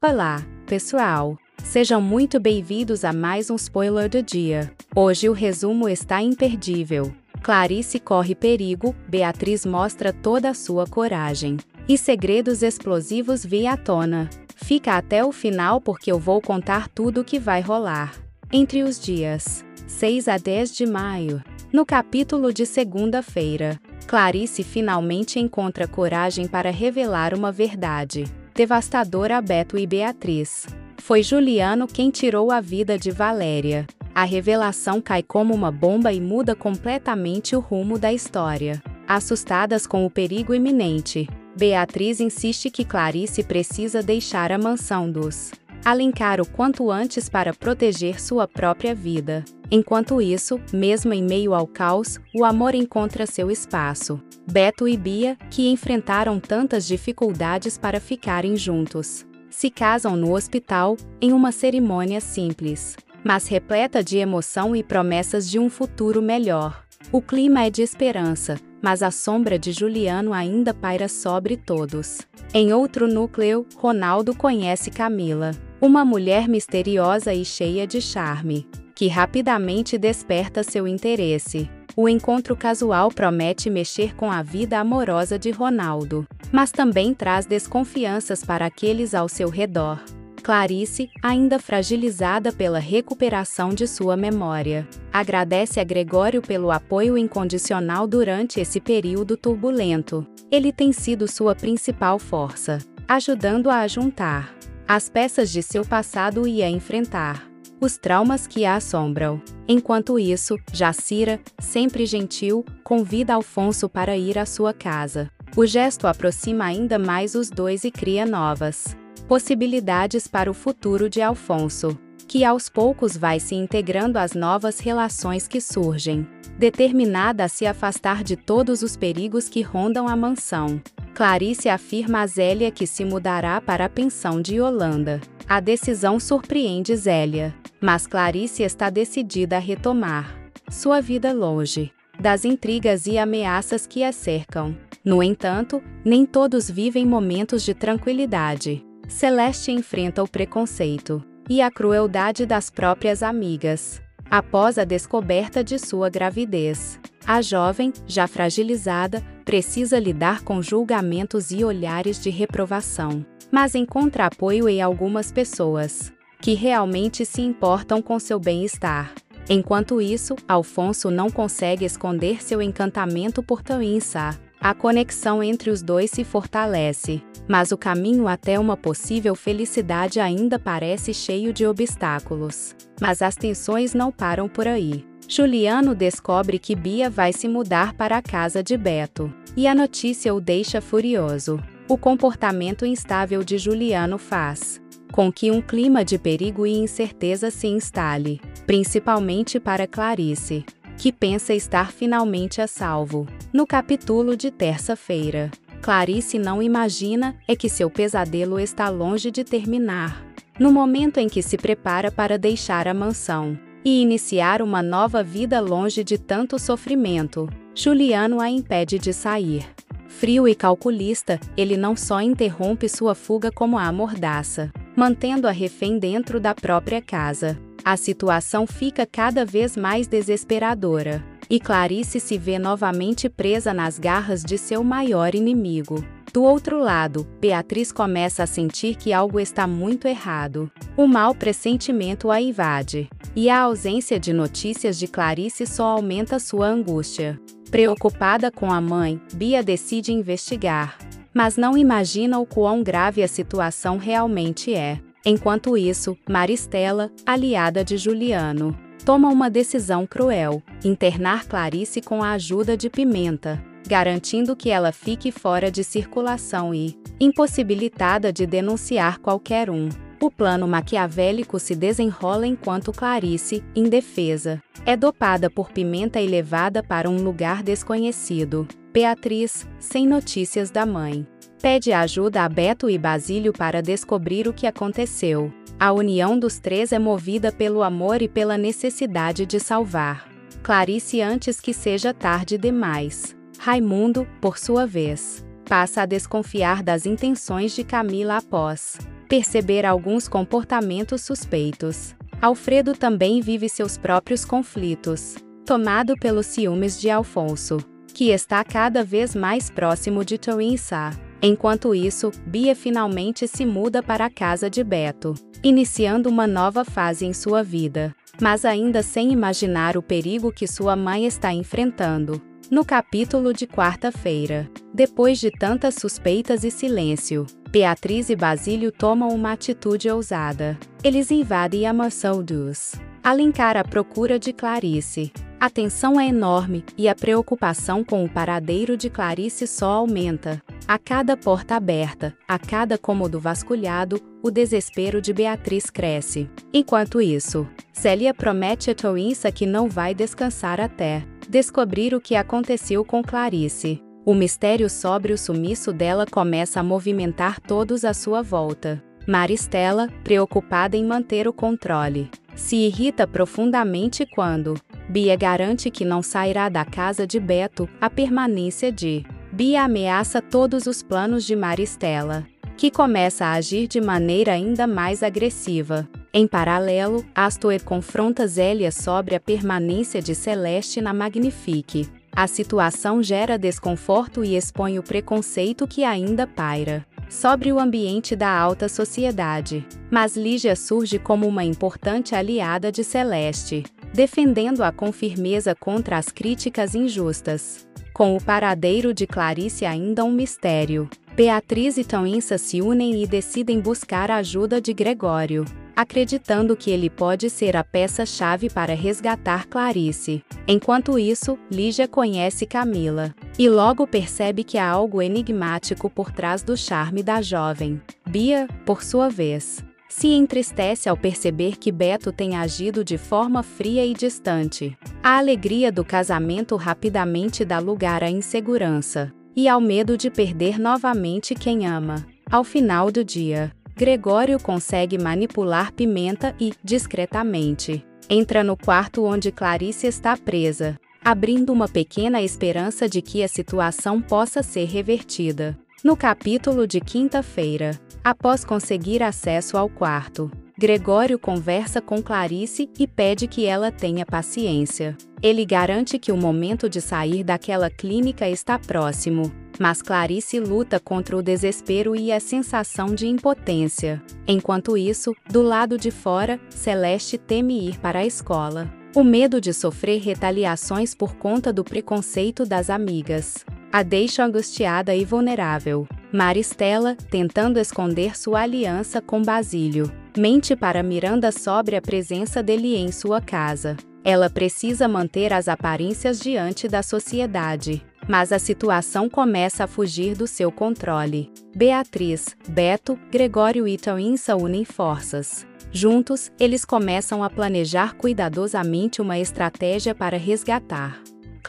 Olá, pessoal! Sejam muito bem-vindos a mais um spoiler do dia. Hoje o resumo está imperdível. Clarice corre perigo, Beatriz mostra toda a sua coragem. E segredos explosivos vêm à tona. Fica até o final porque eu vou contar tudo o que vai rolar. Entre os dias 6 a 10 de maio. No capítulo de segunda-feira, Clarice finalmente encontra coragem para revelar uma verdade devastadora a Beto e Beatriz. Foi Juliano quem tirou a vida de Valéria. A revelação cai como uma bomba e muda completamente o rumo da história. Assustadas com o perigo iminente, Beatriz insiste que Clarice precisa deixar a mansão dos Alencar o quanto antes para proteger sua própria vida. Enquanto isso, mesmo em meio ao caos, o amor encontra seu espaço. Beto e Bia, que enfrentaram tantas dificuldades para ficarem juntos, se casam no hospital, em uma cerimônia simples, mas repleta de emoção e promessas de um futuro melhor. O clima é de esperança, mas a sombra de Juliano ainda paira sobre todos. Em outro núcleo, Ronaldo conhece Camila, uma mulher misteriosa e cheia de charme, que rapidamente desperta seu interesse. O encontro casual promete mexer com a vida amorosa de Ronaldo, mas também traz desconfianças para aqueles ao seu redor. Clarice, ainda fragilizada pela recuperação de sua memória, agradece a Gregório pelo apoio incondicional durante esse período turbulento. Ele tem sido sua principal força, ajudando-a a juntar as peças de seu passado e a enfrentar os traumas que a assombram. Enquanto isso, Jacira, sempre gentil, convida Alfonso para ir à sua casa. O gesto aproxima ainda mais os dois e cria novas possibilidades para o futuro de Alfonso, que aos poucos vai se integrando às novas relações que surgem. Determinada a se afastar de todos os perigos que rondam a mansão, Clarice afirma a Zélia que se mudará para a pensão de Holanda. A decisão surpreende Zélia, mas Clarice está decidida a retomar sua vida longe das intrigas e ameaças que a cercam. No entanto, nem todos vivem momentos de tranquilidade. Celeste enfrenta o preconceito e a crueldade das próprias amigas. Após a descoberta de sua gravidez, a jovem, já fragilizada, precisa lidar com julgamentos e olhares de reprovação, mas encontra apoio em algumas pessoas que realmente se importam com seu bem-estar. Enquanto isso, Alfonso não consegue esconder seu encantamento por Thaisa. A conexão entre os dois se fortalece, mas o caminho até uma possível felicidade ainda parece cheio de obstáculos. Mas as tensões não param por aí. Juliano descobre que Bia vai se mudar para a casa de Beto, e a notícia o deixa furioso. O comportamento instável de Juliano faz com que um clima de perigo e incerteza se instale, principalmente para Clarice, que pensa estar finalmente a salvo. No capítulo de terça-feira, Clarice não imagina que seu pesadelo está longe de terminar. No momento em que se prepara para deixar a mansão e iniciar uma nova vida longe de tanto sofrimento, Juliano a impede de sair. Frio e calculista, ele não só interrompe sua fuga como a amordaça, mantendo-a refém dentro da própria casa. A situação fica cada vez mais desesperadora, e Clarice se vê novamente presa nas garras de seu maior inimigo. Do outro lado, Beatriz começa a sentir que algo está muito errado. O mau pressentimento a invade, e a ausência de notícias de Clarice só aumenta sua angústia. Preocupada com a mãe, Bia decide investigar, mas não imagina o quão grave a situação realmente é. Enquanto isso, Maristela, aliada de Juliano, toma uma decisão cruel: internar Clarice com a ajuda de Pimenta, garantindo que ela fique fora de circulação e impossibilitada de denunciar qualquer um. O plano maquiavélico se desenrola enquanto Clarice, indefesa, é dopada por Pimenta e levada para um lugar desconhecido. Beatriz, sem notícias da mãe, pede ajuda a Beto e Basílio para descobrir o que aconteceu. A união dos três é movida pelo amor e pela necessidade de salvar Clarice antes que seja tarde demais. Raimundo, por sua vez, passa a desconfiar das intenções de Camila após perceber alguns comportamentos suspeitos. Alfredo também vive seus próprios conflitos, tomado pelos ciúmes de Alfonso, que está cada vez mais próximo de Teresa. Enquanto isso, Bia finalmente se muda para a casa de Beto, iniciando uma nova fase em sua vida, mas ainda sem imaginar o perigo que sua mãe está enfrentando. No capítulo de quarta-feira, depois de tantas suspeitas e silêncio, Beatriz e Basílio tomam uma atitude ousada. Eles invadem a mansão dos Alencar à procura de Clarice. A tensão é enorme e a preocupação com o paradeiro de Clarice só aumenta. A cada porta aberta, a cada cômodo vasculhado, o desespero de Beatriz cresce. Enquanto isso, Célia promete a Teresa que não vai descansar até descobrir o que aconteceu com Clarice. O mistério sobre o sumiço dela começa a movimentar todos à sua volta. Maristela, preocupada em manter o controle, se irrita profundamente quando Bia garante que não sairá da casa de Beto. A permanência de Bia ameaça todos os planos de Maristela, que começa a agir de maneira ainda mais agressiva. Em paralelo, Astor confronta Zélia sobre a permanência de Celeste na Magnifique. A situação gera desconforto e expõe o preconceito que ainda paira sobre o ambiente da alta sociedade. Mas Lígia surge como uma importante aliada de Celeste, defendendo-a com firmeza contra as críticas injustas. Com o paradeiro de Clarice ainda um mistério, Beatriz e Teresa se unem e decidem buscar a ajuda de Gregório, acreditando que ele pode ser a peça-chave para resgatar Clarice. Enquanto isso, Lígia conhece Camila e logo percebe que há algo enigmático por trás do charme da jovem. Bia, por sua vez, se entristece ao perceber que Beto tem agido de forma fria e distante. A alegria do casamento rapidamente dá lugar à insegurança e ao medo de perder novamente quem ama. Ao final do dia, Gregório consegue manipular Pimenta e, discretamente, entra no quarto onde Clarice está presa, abrindo uma pequena esperança de que a situação possa ser revertida. No capítulo de quinta-feira, após conseguir acesso ao quarto, Gregório conversa com Clarice e pede que ela tenha paciência. Ele garante que o momento de sair daquela clínica está próximo, mas Clarice luta contra o desespero e a sensação de impotência. Enquanto isso, do lado de fora, Celeste teme ir para a escola. O medo de sofrer retaliações por conta do preconceito das amigas a deixa angustiada e vulnerável. Maristela, tentando esconder sua aliança com Basílio, mente para Miranda sobre a presença dele em sua casa. Ela precisa manter as aparências diante da sociedade, mas a situação começa a fugir do seu controle. Beatriz, Beto, Gregório e Teresa unem forças. Juntos, eles começam a planejar cuidadosamente uma estratégia para resgatar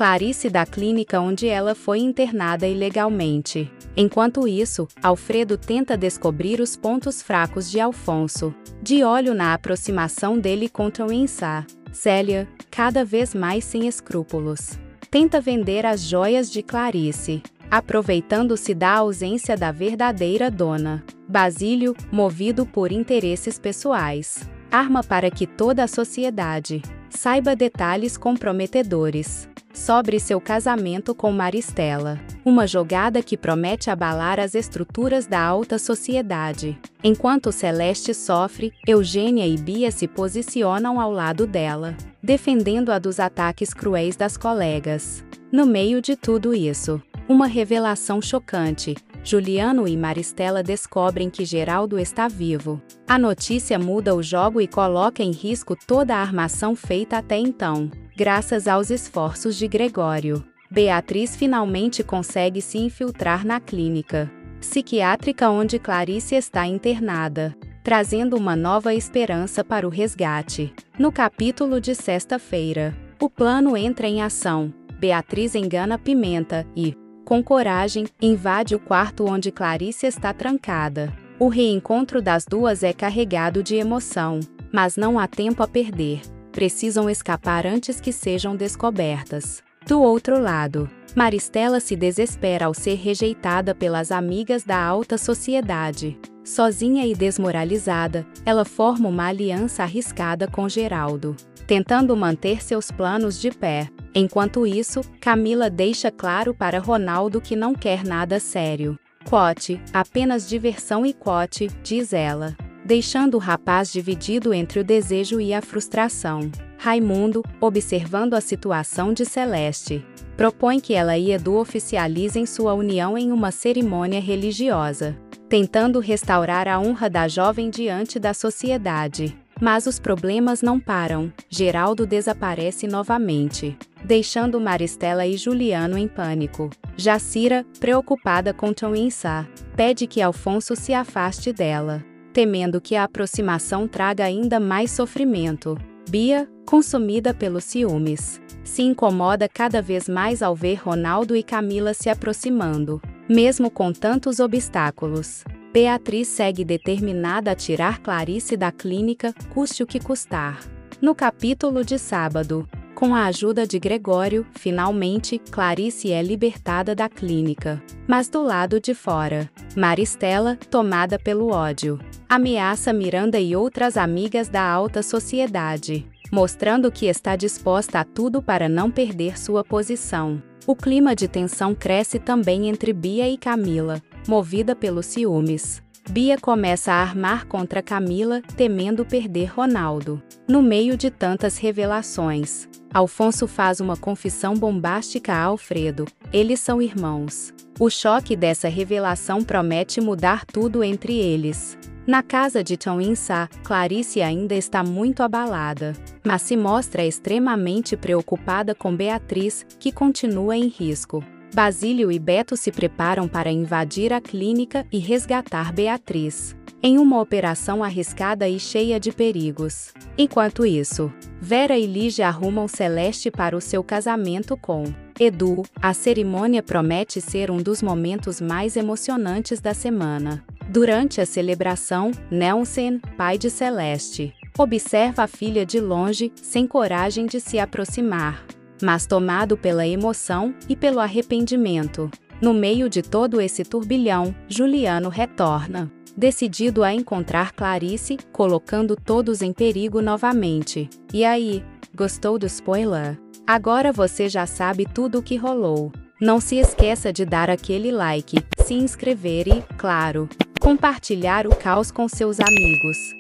Clarice da clínica onde ela foi internada ilegalmente. Enquanto isso, Alfredo tenta descobrir os pontos fracos de Alfonso, de olho na aproximação dele com Teresa. Célia, cada vez mais sem escrúpulos, tenta vender as joias de Clarice, aproveitando-se da ausência da verdadeira dona. Basílio, movido por interesses pessoais, arma para que toda a sociedade saiba detalhes comprometedores sobre seu casamento com Maristela, uma jogada que promete abalar as estruturas da alta sociedade. Enquanto Celeste sofre, Eugênia e Bia se posicionam ao lado dela, defendendo-a dos ataques cruéis das colegas. No meio de tudo isso, uma revelação chocante: Juliano e Maristela descobrem que Geraldo está vivo. A notícia muda o jogo e coloca em risco toda a armação feita até então. Graças aos esforços de Gregório, Beatriz finalmente consegue se infiltrar na clínica psiquiátrica onde Clarice está internada, trazendo uma nova esperança para o resgate. No capítulo de sexta-feira, o plano entra em ação. Beatriz engana Pimenta e, com coragem, invade o quarto onde Clarice está trancada. O reencontro das duas é carregado de emoção, mas não há tempo a perder. Precisam escapar antes que sejam descobertas. Do outro lado, Maristela se desespera ao ser rejeitada pelas amigas da alta sociedade. Sozinha e desmoralizada, ela forma uma aliança arriscada com Geraldo, tentando manter seus planos de pé. Enquanto isso, Camila deixa claro para Ronaldo que não quer nada sério. Quote, apenas diversão e quote, diz ela, deixando o rapaz dividido entre o desejo e a frustração. Raimundo, observando a situação de Celeste, propõe que ela e Edu oficializem sua união em uma cerimônia religiosa, tentando restaurar a honra da jovem diante da sociedade. Mas os problemas não param. Geraldo desaparece novamente, deixando Maristela e Juliano em pânico. Jacira, preocupada com Thaounsá, pede que Alfonso se afaste dela, temendo que a aproximação traga ainda mais sofrimento. Bia, consumida pelos ciúmes, se incomoda cada vez mais ao ver Ronaldo e Camila se aproximando, mesmo com tantos obstáculos. Beatriz segue determinada a tirar Clarice da clínica, custe o que custar. No capítulo de sábado, com a ajuda de Gregório, finalmente, Clarice é libertada da clínica. Mas do lado de fora, Maristela, tomada pelo ódio, ameaça Miranda e outras amigas da alta sociedade, mostrando que está disposta a tudo para não perder sua posição. O clima de tensão cresce também entre Bia e Camila, movida pelos ciúmes. Bia começa a armar contra Camila, temendo perder Ronaldo. No meio de tantas revelações, Alfonso faz uma confissão bombástica a Alfredo: eles são irmãos. O choque dessa revelação promete mudar tudo entre eles. Na casa de Thaounsá, Clarice ainda está muito abalada, mas se mostra extremamente preocupada com Beatriz, que continua em risco. Basílio e Beto se preparam para invadir a clínica e resgatar Beatriz, em uma operação arriscada e cheia de perigos. Enquanto isso, Vera e Lígia arrumam Celeste para o seu casamento com Edu. A cerimônia promete ser um dos momentos mais emocionantes da semana. Durante a celebração, Nelson, pai de Celeste, observa a filha de longe, sem coragem de se aproximar, mas tomado pela emoção e pelo arrependimento. No meio de todo esse turbilhão, Juliano retorna, decidido a encontrar Clarice, colocando todos em perigo novamente. E aí, gostou do spoiler? Agora você já sabe tudo o que rolou. Não se esqueça de dar aquele like, se inscrever e, claro, compartilhar o caos com seus amigos.